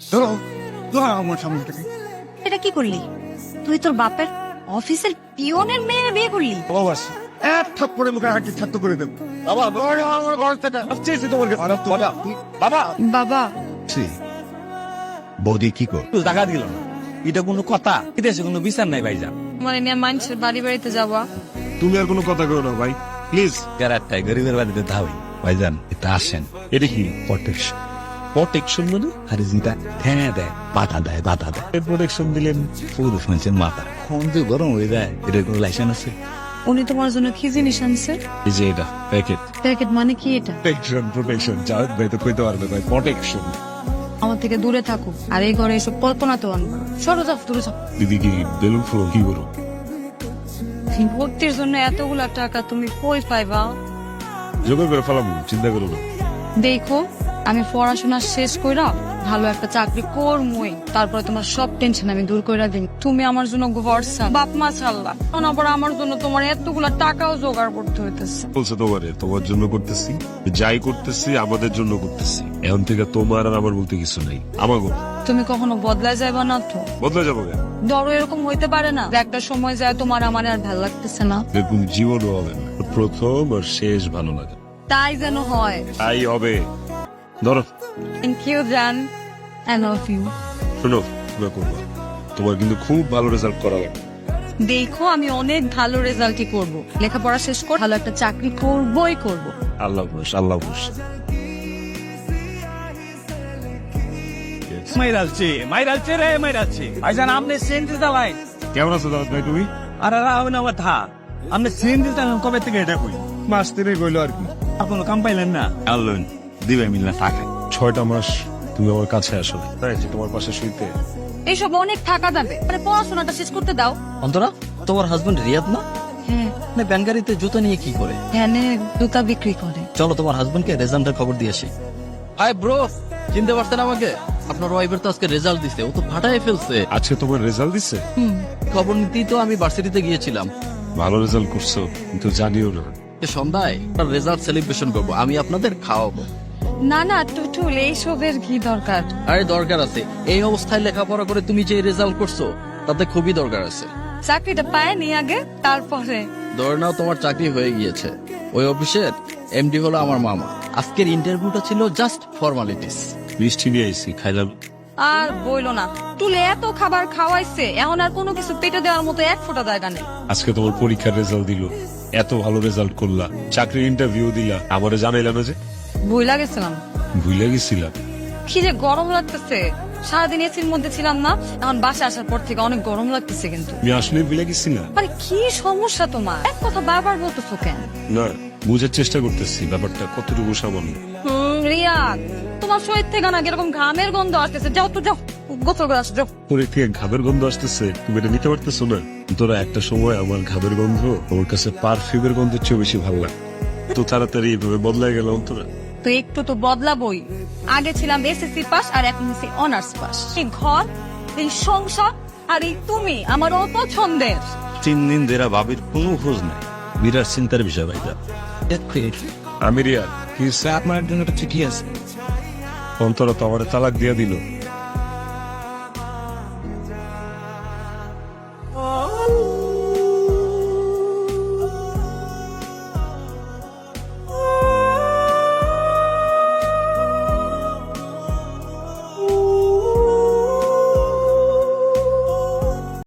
ধরো ধরো আমার সামনে থেকে। এটা কি করলি তুই? তোর বাপের অফিসের পিয়নের মেয়ের বিয়ে করলি? ভালোবাসি এক থাপ্পড়ে মুখে হাঁটি ছাত্র করে দেবো। বাবা ধরে আমার ঘর থেকে আসছে তোমার বাবা বাবা বৌদি কি কর? টাকা দিল না, এটা কোনো কথা? এদেশে কোনো বিচার নাই ভাইজান। মানে নিয়ে মানুষের বাড়ি বাড়িতে যাওয়া। তুমি আর কোনো কথা করো না ভাই, প্লিজ। গ্যারাটাই গরিবের বাড়িতে ধাওই ভাইজান, এটা আসেন। এটা কি? প্রোটেকশন। প্রোটেকশন মানে আরে যেটা ঠেঙে দেয়, বাধা দেয়, বাধা দেয়। প্রোটেকশন দিলেন পুরুষ মানুষের মাথা কোন যে গরম হয়ে যায়। এটার কোনো লাইসেন্স আছে? উনি তোমার জন্য কি জিনিস আনছে? এই যে এটা প্যাকেট। প্যাকেট মানে কি এটা? প্রোটেকশন জাহেদ ভাই তো কইতে পারবে ভাই, প্রোটেকশন। আমার থেকে দূরে থাকো, আর এই ঘরে এসব কল্পনা তো আনবো। সরো যাও, দূরে যাও। দিদি কি বেলুন ফুল কি করো? ভর্তির জন্য এতগুলা টাকা তুমি কই পাইবা? জোগাড় করে ফেলাম, চিন্তা করো না। দেখো, আমি পড়াশোনা শেষ কইরা ভালো একটা চাকরি করমই, তারপরে তোমার সব টেনশন আমি দূর কইরা দিই। তুমি আমার জন্য ভরসা, বাপ মা ছাড়লা, এখন আবার আমার জন্য তোমার এতগুলা টাকাও জোগাড় করতে হইতেছে। বলছে তোমারে, তোমার জন্য করতেছি, যাই করতেছি আমাদের জন্য করতেছি। এখন থেকে তোমার আর আমার বলতে কিছু নাই, আমাগো। তুমি কখনো বদলা যাইবা না তো? বদলে যাবো কেন? ধরো এরকম হইতে পারে না যে একটা সময় যায় তোমার আমার আর ভালো লাগতেছে না? দেখুন জীবনও হবে না, প্রথম আর শেষ ভালো লাগে। তাই যেন হয়। তাই হবে। ধরো। থ্যাংক ইউ জান, আই লাভ ইউ। শোনো, না করবো, তোমার কিন্তু খুব ভালো রেজাল্ট করা লাগবে। দেখো, আমি অনেক ভালো রেজাল্টই করব, লেখাপড়া শেষ কর, ভালো একটা চাকরি করবই করব। আল্লাহ হাফেজ, আল্লাহ হাফেজ। মাইরালছে রে, মাইরালছে। ভাইজান আপনি সিএনজি চালাই? কেমন আছো দাওয়াত ভাই তুমি? আরে রাও না কথা, আপনি সিএনজি চালান কবে থেকে? এটা কই মাস তিনে গইলো আর কি। আর কোনো কাম পাইলেন না? আল্লাহ দিবে মিলনা থাকে। 6টা মাস তুমি আমার কাছে আসো, তাই যে তোমার পাশে শুইতে। এইসব অনেক টাকা যাবে, মানে পড়াশোনাটা শেষ করতে দাও। অন্তরা, তোমার হাজবেন্ড রিয়াদ না? হ্যাঁ, না ব্যানগাড়িতে জুতা নিয়ে কি করে? ভ্যানে জুতা বিক্রি করে। চলো তোমার হাজবেন্ডকে রেজাল্টের খবর দিয়ে আসি। হাই ব্রো, চিনতে পারছেন আমাকে? আপনার ওয়াইফের তো আজকে রেজাল্ট দিছে, ও তো ফাটায় ফেলছে। আজকে তোমার রেজাল্ট দিছে? খবর নিতেই তো আমি ভার্সিটিতে গিয়েছিলাম। ভালো রেজাল্ট করছো, কিন্তু জানিও না। সন্ধ্যায় রেজাল্ট সেলিব্রেশন করবো, আমি আপনাদের খাওয়াবো। না না টুটুল, এইসবের কি দরকার? আরে দরকার আছে, এই অবস্থায় লেখাপড়া করে তুমি যে রেজাল্ট করছো তাতে খুবই দরকার আছে। চাকরিটা পায়নি আগে, তারপরে ধরে নাও তোমার চাকরি হয়ে গিয়েছে, ওই অফিসের এমডি হলো আমার মামা। আজকের ইন্টারভিউটা ছিল জাস্ট ফর্মালিটিস। মিষ্টি নিয়ে আইসি, খাইলাম। আর বইলো না, তুলে এত খাবার খাওয়াইছে, এখন আর কোনো কিছু পেটে দেওয়ার মতো এক ফোঁটা জায়গা নেই। আজকে তোমার পরীক্ষার রেজাল্ট দিল, এত ভালো রেজাল্ট করলা, চাকরির ইন্টারভিউ দিলা, আমারে জানাইলা না যে? ভুইলা গেছিলাম। ভুলে গেছিলা? কি যে গরম লাগতেছে, সারাদিন এসির মধ্যে ছিলাম না, এখন বাসা আসার পর থেকে অনেক গরম লাগতেছে। কিন্তু তুমি আসলে ভুলে গেছিলা? মানে কি সমস্যা তোমার? এক কথা বারবার বলতেছো কেন? না, বুঝার চেষ্টা করতেছি ব্যাপারটা কতটুকু সামান্য। রিয়াদ, তোমার শরীর থেকে না এরকম ঘামের গন্ধ আসতেছে, যাও তো যাও, গোসল করে আসো, যাও। ওর থেকে ঘামের গন্ধ আসতেছে, তুমি এটা নিতে পারতেছো না? তোরা একটা সময় আমার ঘামের গন্ধ ওর কাছে পারফিউমের গন্ধের চেয়ে বেশি ভালো লাগে। তো তাড়াতাড়ি এইভাবে বদলাই গেল তোরা। তো একটু তো বদলাবই। আগে ছিলাম এসএসসি পাস, আর এখন হচ্ছে অনার্স পাস। এই ঘর, এই সংসার, আর এই তুমি আমার অপছন্দের। 3 দিন ধরে ভাবির কোনো খোঁজ নাই, বিরাট চিন্তার বিষয় ভাইজান। আমি রিয়াদ, কি আপনার জন্য একটা চিঠি আছে। অন্তরা তো আমার তালাক দিয়া দিল।